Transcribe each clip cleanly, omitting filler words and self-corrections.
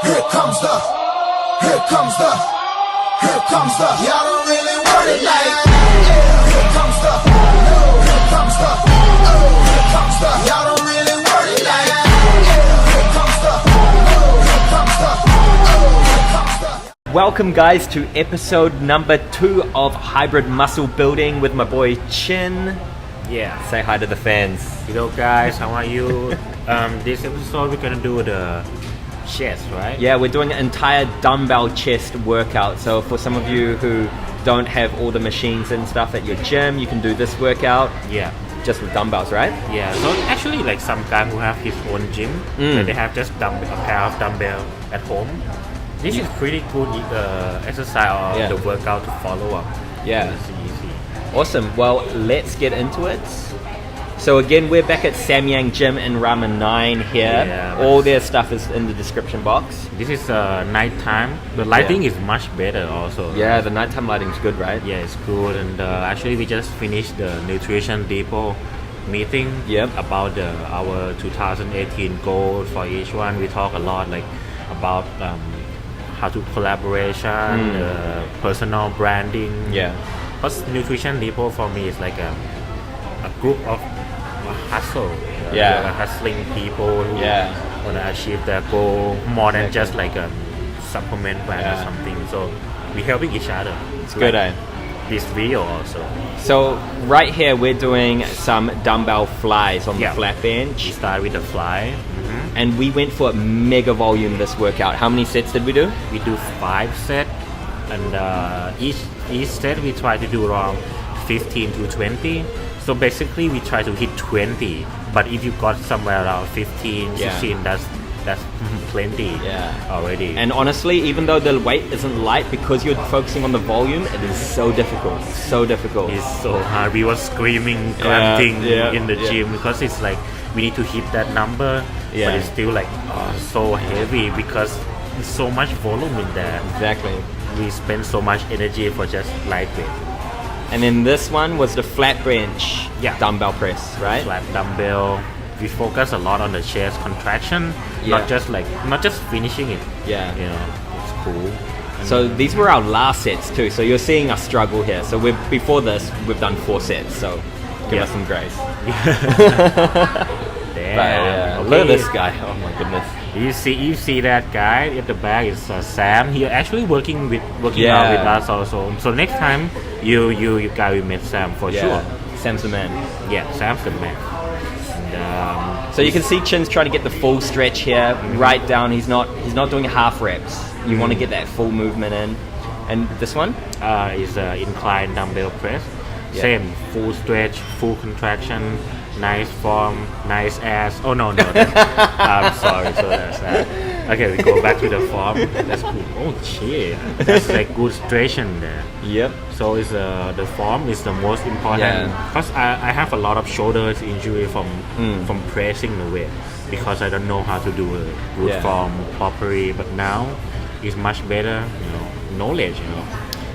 Here comes the, here comes the, here comes the. Y'all don't really want it like that. Here comes the, here comes the, here comes the. Y'all don't really want it like that. Here comes the, here comes the, here comes the. Welcome guys to episode number 2 of Hybrid Muscle Building with my boy Chin. Yeah. Say hi to the fans. Hello guys, how are you? This episode we're gonna do the chest, right? Yeah, we're doing an entire dumbbell chest workout. So for some of you who don't have all the machines and stuff at your gym, you can do this workout. Yeah. Just with dumbbells, right? Yeah. So actually, like some guy who have his own gym, that they have just a pair of dumbbell at home. This is pretty good exercise or the workout to follow up. Yeah. Easy. Awesome. Well, let's get into it. So again, we're back at Samyang Gym in Ramen 9 here. Yeah, all their stuff is in the description box. This is nighttime. The lighting is much better also. Yeah, the nighttime lighting is good, right? Yeah, it's good. And actually, we just finished the nutrition depot meeting about our 2018 goal for each one. We talk a lot like about how to collaboration, personal branding. Yeah. Because nutrition depot for me is like a group of hustle. Hustling people who want to achieve their goal more than just like a supplement brand or something. So we helping each other. It's good, eh? This video also. So right here we're doing some dumbbell flies on the flat bench. We start with the fly. And we went for a mega volume this workout. How many sets did we do? We do 5 sets, and each set we try to do around 15 to 20. So basically we try to hit 20, but if you got somewhere around 15, 16, that's plenty already. And honestly, even though the weight isn't light, because you're focusing on the volume, it is so difficult. So difficult. It's so hard. We were screaming, grunting in the gym because it's like we need to hit that number, but it's still like so heavy because there's so much volume in there. Exactly. We spend so much energy for just lightweight. And then this one was the flat bench dumbbell press, right? Flat dumbbell. We focus a lot on the chest contraction, not just finishing it. Yeah. You know, it's cool. And so these were our last sets too. So you're seeing us struggle here. So before this, we've done 4 sets. So give us some grace. Damn. Look at this guy. Oh my goodness. You see that guy at the back is Sam. He actually working out with us also. So next time you guys will meet Sam for sure. Sam's the man. Yeah, Sam's the man. And, so you can see Chin's trying to get the full stretch here, right down. He's not doing half reps. You want to get that full movement in. And this one is incline dumbbell press. Same, full stretch, full contraction, nice form, nice ass. Oh no, I'm sorry. So that's that. Okay, we go back to the form. That's cool. Oh shit, that's like good stretching there. Yep. So it's the form is the most important because I have a lot of shoulders injury from pressing the weight because I don't know how to do a good form properly. But now it's much better, knowledge.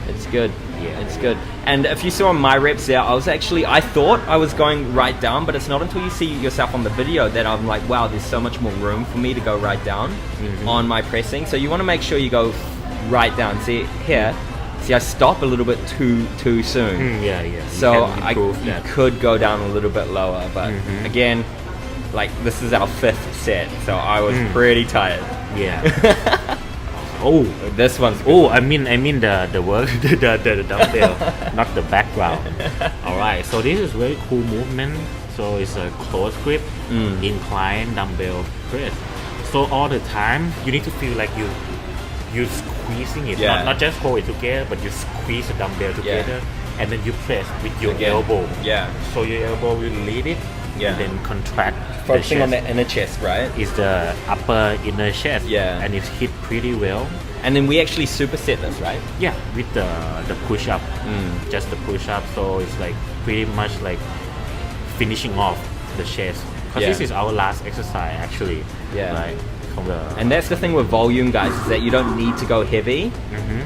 It's good. Yeah, it's good. And if you saw my reps there, I thought I was going right down, but it's not until you see yourself on the video that I'm like, wow, there's so much more room for me to go right down on my pressing. So you want to make sure you go right down. See here, I stop a little bit too soon. So I could go down a little bit lower, but again, like this is our 5th set, so I was pretty tired. Yeah. Oh, this one's good. Oh, I mean the work, the dumbbell, not the background. All right, so this is very cool movement. So it's a close grip, incline dumbbell press. So all the time you need to feel like you're squeezing it, not just hold it together, but you squeeze the dumbbell together, and then you press with your elbow. Yeah. So your elbow will lead it, and then contract. Focusing on the inner chest, right? Is the upper inner chest. Yeah. And it's hit pretty well. And then we actually superset this, right? Yeah, with the push up. Just the push up. So it's like pretty much like finishing off the chest. Because this is our last exercise actually. Yeah. Right? And that's the thing with volume, guys, is that you don't need to go heavy,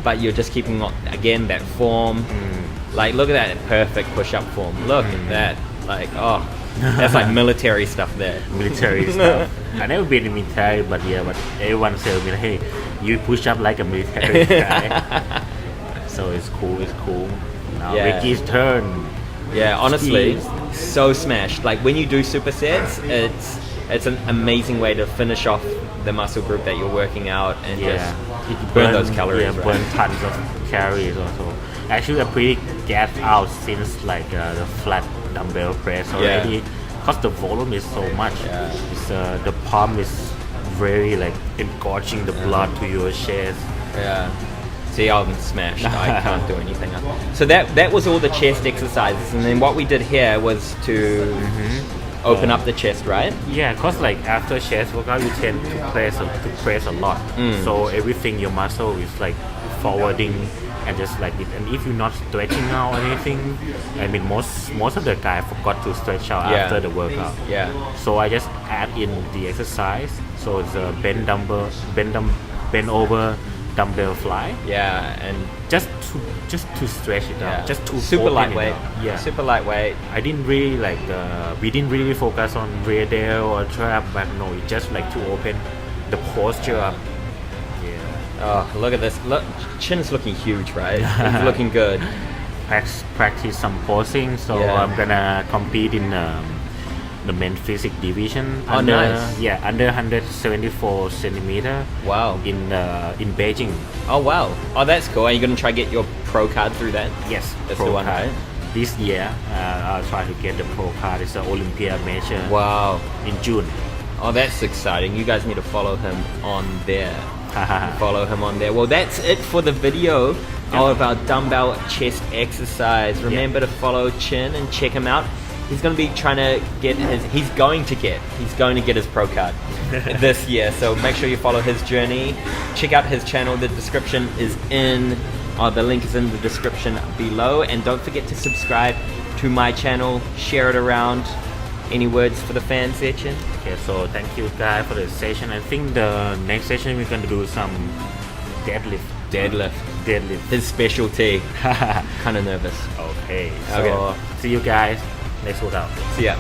but you're just keeping again that form. Like look at that perfect push up form. Look at that. Like That's like military stuff there. Military stuff. I never been in military, but everyone tells me, hey, you push up like a military guy. So it's cool. Now Yeah. Ricky's turn. Yeah, honestly, Jeez. so smashed. Like when you do supersets, it's an amazing way to finish off the muscle group that you're working out and just burn those calories. Yeah, right? burn tons of calories also. Actually, I'm pretty gassed out since like the flat dumbbell press already, because the volume is so much. Yeah. It's, the pump is very like engorging the blood to your chest. Yeah. See, I'm smashed. I can't do anything else. So that was all the chest exercises, and then what we did here was to open up the chest, right? Yeah, cause like after chest workout, you tend to press a lot. So everything your muscle is like forwarding and just like it. And if you're not stretching out or anything, I mean most of the guys forgot to stretch out after the workout. Yeah. So I just add in the exercise. So it's a bend over dumbbell fly. Yeah, and Just to stretch it out. Just to super open it lightweight. up. Yeah. Super lightweight. I didn't really like we didn't really focus on rear delt or trap back. No, it just like to open the posture up. Yeah. Oh, look at this. Look, chin's looking huge, right? It's looking good. Practice some posing. So Yeah. I'm gonna compete in the men's physique division. Oh, under, nice. Yeah, under 174 centimeter. Wow. In Beijing. Oh, wow. Oh, that's cool. Are you going to try get your pro card through that? Yes, That's pro the one, card. right? This year, I'll try to get the pro card. It's an Olympia measure Wow. in June. Oh, that's exciting. You guys need to follow him on there. Follow him on there. Well, that's it for the video of our dumbbell chest exercise. Remember to follow Chin and check him out. He's going to be trying to get he's going to get his pro card this year. So make sure you follow his journey. Check out his channel. The description is the link is in the description below. And don't forget to subscribe to my channel. Share it around. Any words for the fans there, Chin? Okay, so thank you guys for the session. I think the next session we're going to do some deadlift. Deadlift. His specialty. Kind of nervous. Okay, so Okay. see you guys next workout. See ya.